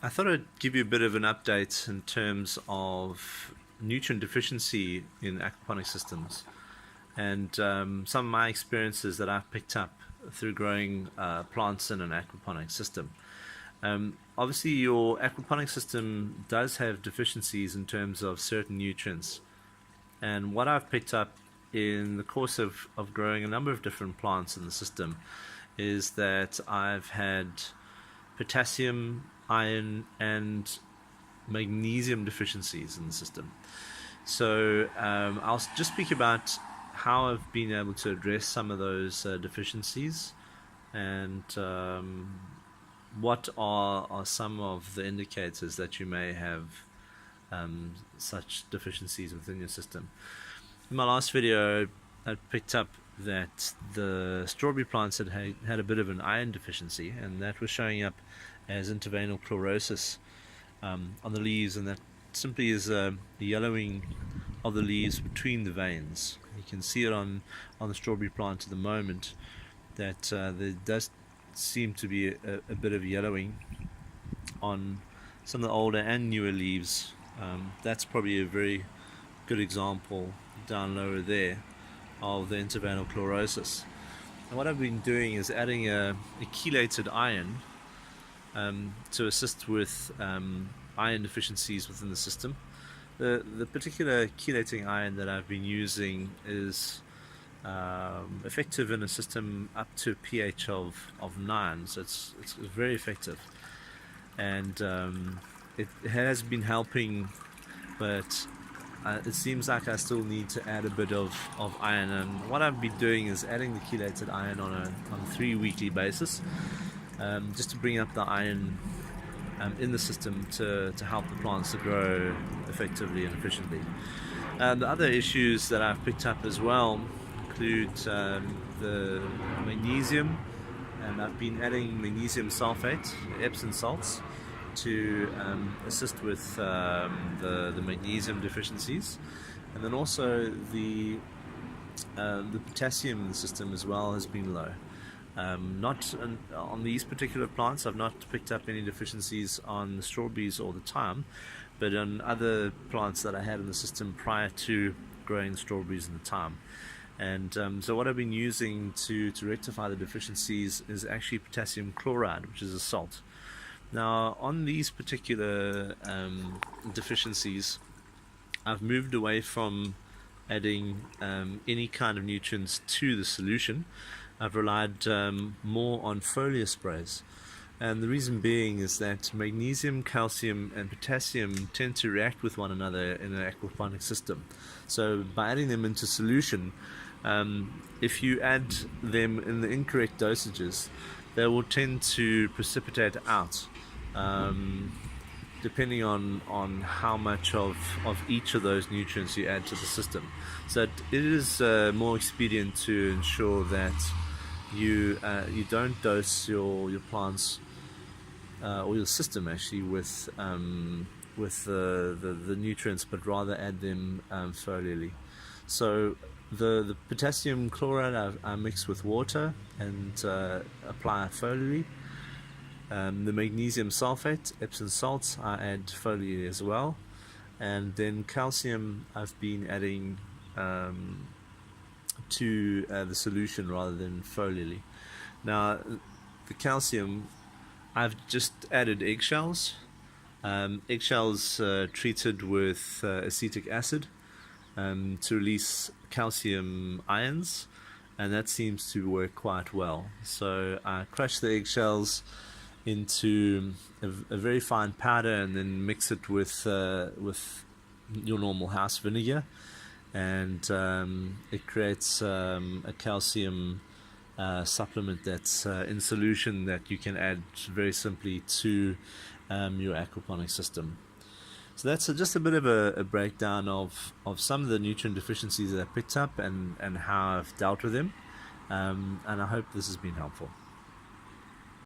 I thought I'd give you a bit of an update in terms of nutrient deficiency in aquaponic systems and some of my experiences that I've picked up through growing plants in an aquaponic system. Obviously, your aquaponic system does have deficiencies in terms of certain nutrients, and what I've picked up in the course of growing a number of different plants in the system is that I've had potassium, iron, and magnesium deficiencies in the system. So I'll just speak about how I've been able to address some of those deficiencies, and what are some of the indicators that you may have such deficiencies within your system. In my last video, I picked up that the strawberry plants had a bit of an iron deficiency, and that was showing up as interveinal chlorosis on the leaves, and that simply is the yellowing of the leaves between the veins. You can see it on the strawberry plant at the moment, that there does seem to be a bit of yellowing on some of the older and newer leaves. That's probably a very good example down lower there of the interveinal chlorosis. And what I've been doing is adding a chelated iron to assist with iron deficiencies within the system. The particular chelating iron that I've been using is effective in a system up to a pH of 9, so it's very effective, and it has been helping, but it seems like I still need to add a bit of iron. And what I've been doing is adding the chelated iron on a 3 weekly basis, just to bring up the iron in the system to help the plants to grow effectively and efficiently. The other issues that I've picked up as well include the magnesium, and I've been adding magnesium sulfate, Epsom salts, to assist with the magnesium deficiencies, and then also the potassium in the system as well has been low. Not on these particular plants, I've not picked up any deficiencies on the strawberries all the time, but on other plants that I had in the system prior to growing strawberries in the time. And so what I've been using to rectify the deficiencies is actually potassium chloride, which is a salt. Now, on these particular deficiencies, I've moved away from adding any kind of nutrients to the solution. I've relied more on foliar sprays, and the reason being is that magnesium, calcium, and potassium tend to react with one another in an aquaponic system. So by adding them into solution, if you add them in the incorrect dosages, they will tend to precipitate out, depending on how much of each of those nutrients you add to the system. So it is more expedient to ensure that you don't dose your plants or your system actually with the nutrients, but rather add them foliarly. So the potassium chloride I mix with water and apply foliarly. The magnesium sulfate, Epsom salts, I add foliarly as well, and then calcium I've been adding to the solution rather than foliarly. Now, the calcium, I've just added eggshells. Eggshells treated with acetic acid to release calcium ions, and that seems to work quite well. So I crush the eggshells into a very fine powder and then mix it with your normal house vinegar, and it creates a calcium supplement that's in solution that you can add very simply to your aquaponic system. So that's just a bit of a breakdown of some of the nutrient deficiencies that I picked up and how I've dealt with them, and I hope this has been helpful.